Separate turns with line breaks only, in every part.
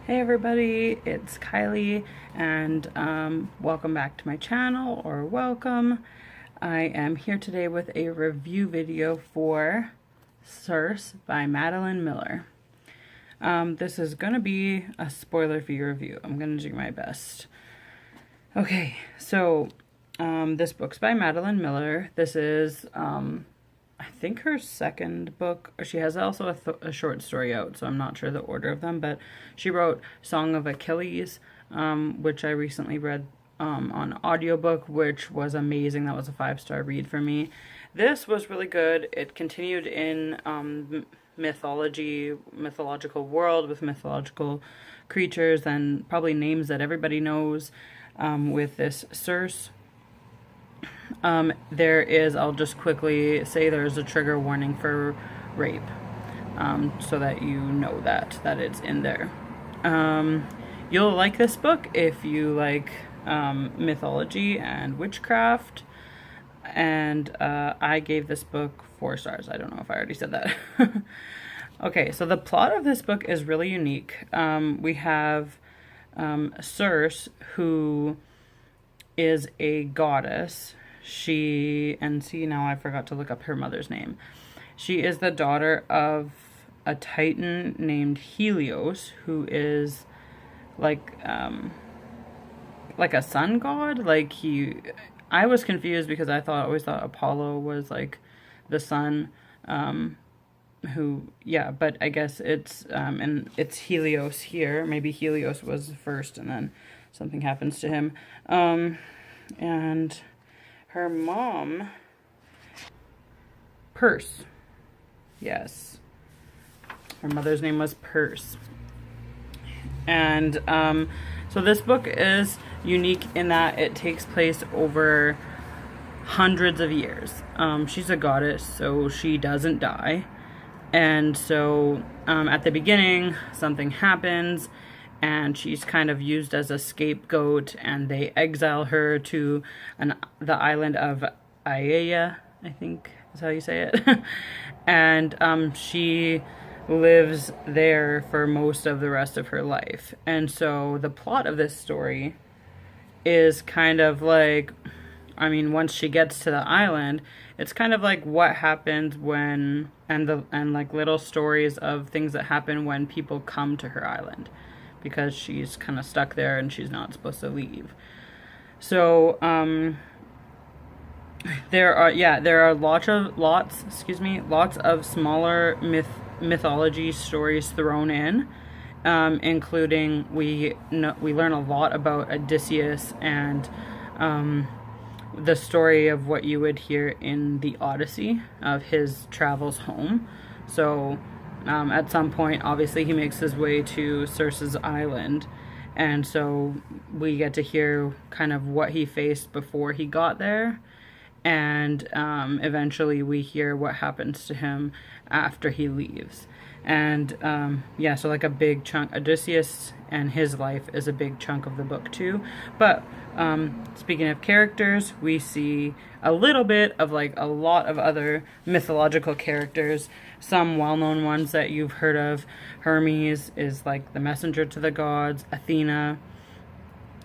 Hey everybody, it's Kylie, and welcome back to my channel, or welcome. I am here today with a review video for Circe by Madeline Miller. This is going to be a spoiler-free review. I'm going to do my best. Okay, so this book's by Madeline Miller. This is, I think, her second book. She has also a short story out, so I'm not sure the order of them, but she wrote Song of Achilles, which I recently read on audiobook, which was amazing. That was a 5-star read for me. This was really good. It continued in mythological world with mythological creatures and probably names that everybody knows, with this Circe. There is, I'll just quickly say, there's a trigger warning for rape, so that you know that it's in there. You'll like this book if you like mythology and witchcraft, and I gave this book 4 stars. I don't know if I already said that. Okay, so the plot of this book is really unique. We have Circe, who is a goddess. Now I forgot to look up her mother's name. She is the daughter of a titan named Helios, who is like a sun god. I was confused because I always thought Apollo was like the sun, but I guess it's and it's Helios here. Maybe Helios was first and then something happens to him. And her mom, Perse. Yes. Her mother's name was Perse. And so this book is unique in that it takes place over hundreds of years. She's a goddess, so she doesn't die. And so at the beginning, something happens, and she's kind of used as a scapegoat, and they exile her to the island of Aiaia, I think is how you say it. And she lives there for most of the rest of her life. And so the plot of this story is kind of like, once she gets to the island, it's kind of like what happens when, and like little stories of things that happen when people come to her island, because she's kind of stuck there and she's not supposed to leave. So there are lots of smaller mythology stories thrown in, including we learn a lot about Odysseus and the story of what you would hear in the Odyssey of his travels home. So at some point, obviously, he makes his way to Circe's island, and so we get to hear kind of what he faced before he got there, and eventually we hear what happens to him after he leaves. And so like a big chunk, Odysseus and his life is a big chunk of the book too. But speaking of characters, we see a little bit of like a lot of other mythological characters, some well-known ones that you've heard of. Hermes is like the messenger to the gods. Athena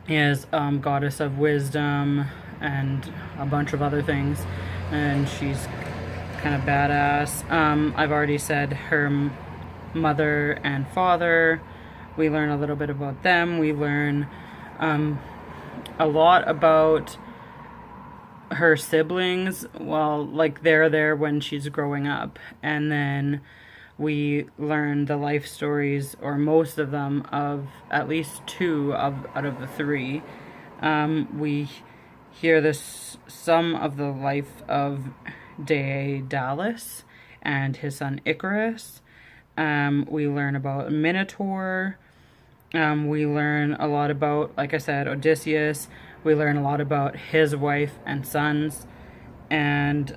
is goddess of wisdom and a bunch of other things, and she's kind of badass. I've already said her mother and father. We learn a little bit about them. We learn a lot about her siblings. Well, like they're there when she's growing up, and then we learn the life stories, or most of them, of at least 2 out of the 3. We hear some of the life of Daedalus and his son Icarus. We learn about Minotaur. We learn a lot about, like I said, Odysseus. We learn a lot about his wife and sons. And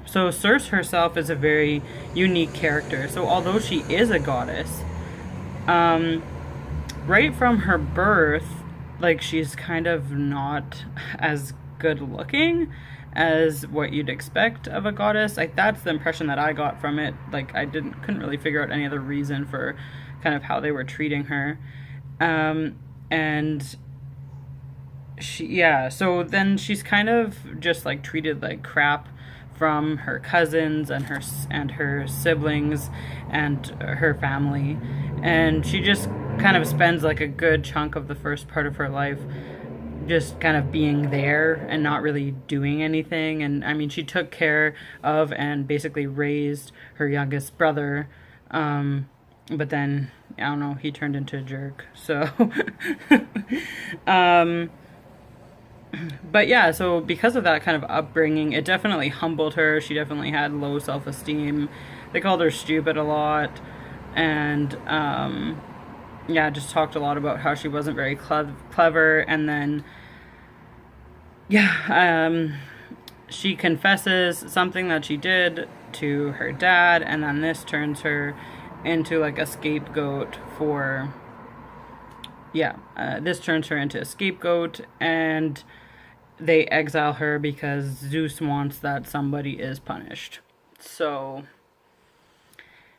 so Circe herself is a very unique character. So although she is a goddess, right from her birth, like, she's kind of not as good looking as what you'd expect of a goddess. Like, that's the impression that I got from it. Like, I couldn't really figure out any other reason for kind of how they were treating her. And so then she's kind of just like treated like crap from her cousins and her siblings and her family, and she just kind of spends like a good chunk of the first part of her life just kind of being there and not really doing anything. And I mean, she took care of and basically raised her youngest brother, but then I don't know, he turned into a jerk, so but yeah, so because of that kind of upbringing, it definitely humbled her. She definitely had low self-esteem. They called her stupid a lot, and yeah, just talked a lot about how she wasn't very clever. And then she confesses something that she did to her dad, and then this turns her into like a scapegoat for this turns her into a scapegoat, and they exile her because Zeus wants that somebody is punished. So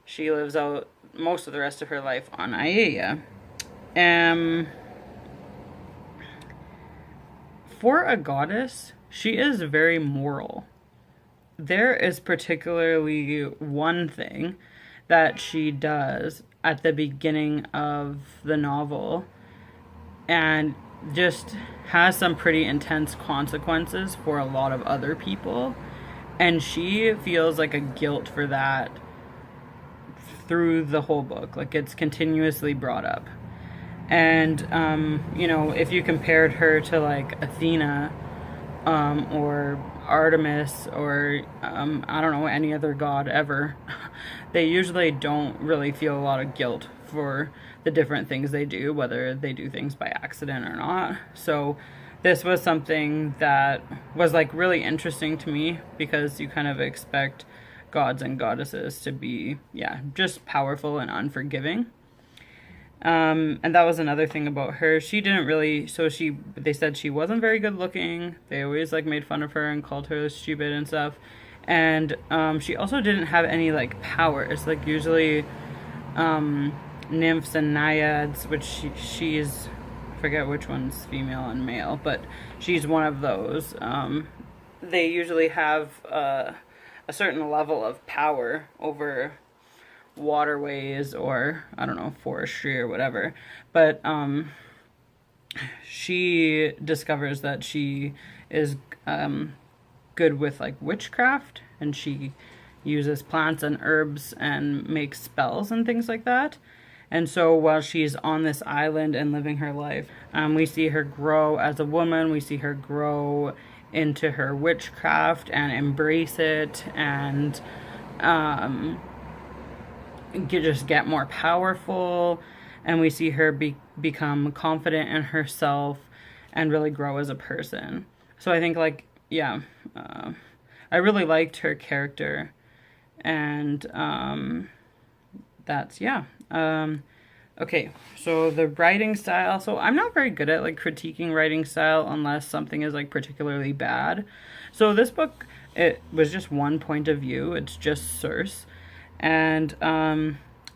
she lives out most of the rest of her life on Aiaia. For a goddess, she is very moral. There is particularly one thing that she does at the beginning of the novel, and just has some pretty intense consequences for a lot of other people. And she feels like a guilt for that through the whole book. Like, it's continuously brought up. And, if you compared her to, like, Athena, or Artemis, or, I don't know, any other god ever, they usually don't really feel a lot of guilt for the different things they do, whether they do things by accident or not. So this was something that was like really interesting to me, because you kind of expect gods and goddesses to be, just powerful and unforgiving. And that was another thing about her. She didn't really, they said she wasn't very good looking. They always like made fun of her and called her stupid and stuff. And she also didn't have any like powers. Like usually nymphs and naiads, which she's, I forget which one's female and male, but she's one of those. They usually have a certain level of power over waterways, or I don't know, forestry or whatever. But she discovers that she is good with like witchcraft, and she uses plants and herbs and makes spells and things like that. And so while she's on this island and living her life, we see her grow as a woman. We see her grow into her witchcraft and embrace it, and just get more powerful. And we see her become confident in herself and really grow as a person. So I think like, I really liked her character. And that's, okay, so the writing style. So I'm not very good at like critiquing writing style unless something is like particularly bad. So this book, it was just one point of view. It's just Circe. And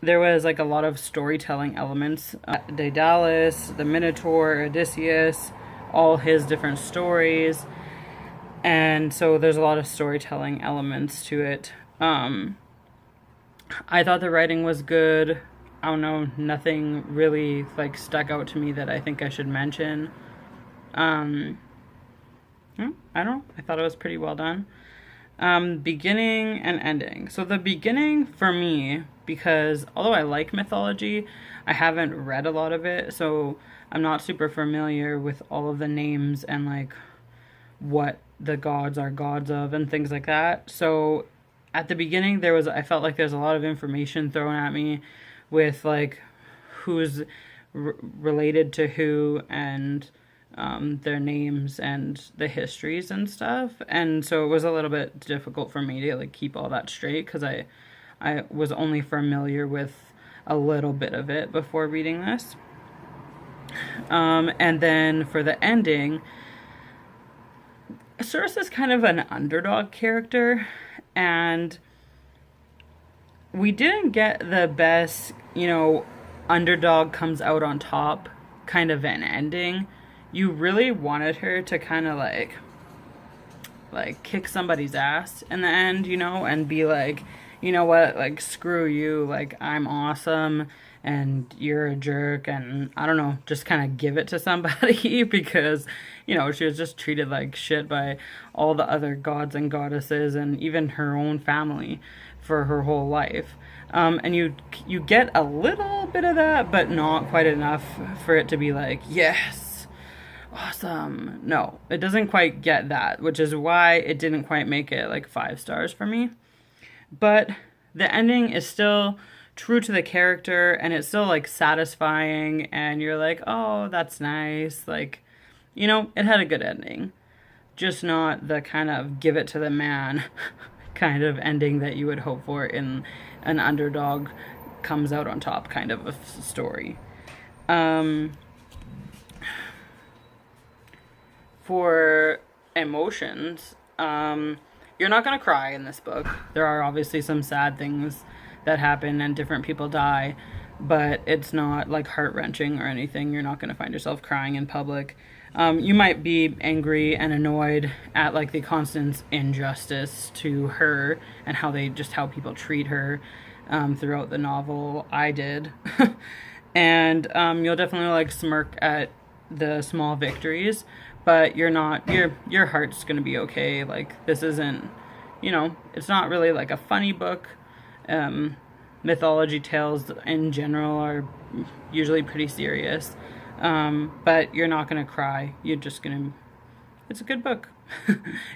there was like a lot of storytelling elements. Daedalus, the Minotaur, Odysseus, all his different stories. And so there's a lot of storytelling elements to it. I thought the writing was good. I don't know, nothing really like stuck out to me that I think I should mention. I don't know. I thought it was pretty well done. Beginning and ending. So the beginning for me, because although I like mythology, I haven't read a lot of it, so I'm not super familiar with all of the names and like what the gods are gods of and things like that. So at the beginning I felt like there's a lot of information thrown at me with like who's related to who, and their names and the histories and stuff. And so it was a little bit difficult for me to like keep all that straight, because I was only familiar with a little bit of it before reading this. And then for the ending, Circe is kind of an underdog character, and we didn't get the best, underdog comes out on top kind of an ending. You really wanted her to kind of like kick somebody's ass in the end, you know, and be like, you know what, like screw you, like I'm awesome and you're a jerk, and I don't know, just kind of give it to somebody because, you know, she was just treated like shit by all the other gods and goddesses and even her own family for her whole life. And you get a little bit of that, but not quite enough for it to be like, yes, awesome. No, it doesn't quite get that, which is why it didn't quite make it like 5 stars for me. But the ending is still true to the character, and it's still like satisfying, and you're like, oh, that's nice. Like, you know, it had a good ending. Just not the kind of give it to the man kind of ending that you would hope for in an underdog comes out on top kind of a story. For emotions, you're not going to cry in this book. There are obviously some sad things that happen and different people die, but it's not like heart-wrenching or anything. You're not going to find yourself crying in public. You might be angry and annoyed at like the constant injustice to her and how people treat her throughout the novel. I did. And you'll definitely like smirk at the small victories, but your heart's gonna be okay. Like, this isn't, you know, it's not really like a funny book. Mythology tales in general are usually pretty serious, but you're not gonna cry. It's a good book.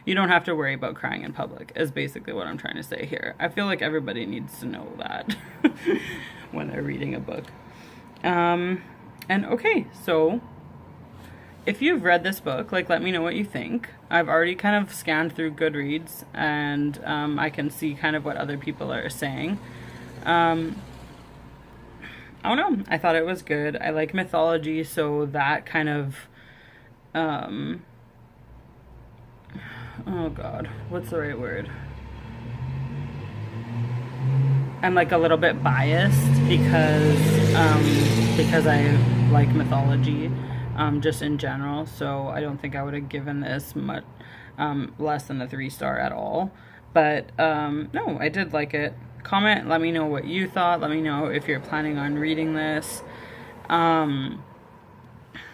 You don't have to worry about crying in public, is basically what I'm trying to say here. I feel like everybody needs to know that when they're reading a book. And okay, so if you've read this book, like, let me know what you think. I've already kind of scanned through Goodreads, and I can see kind of what other people are saying. I don't know. I thought it was good. I like mythology, so that kind of, oh God, what's the right word? I'm like a little bit biased because I like mythology. Just in general, so I don't think I would have given this much less than a 3-star at all. But no, I did like it. Comment, let me know what you thought. Let me know if you're planning on reading this.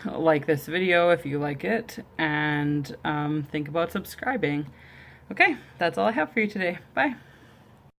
Like this video if you like it, and think about subscribing. Okay, that's all I have for you today. Bye.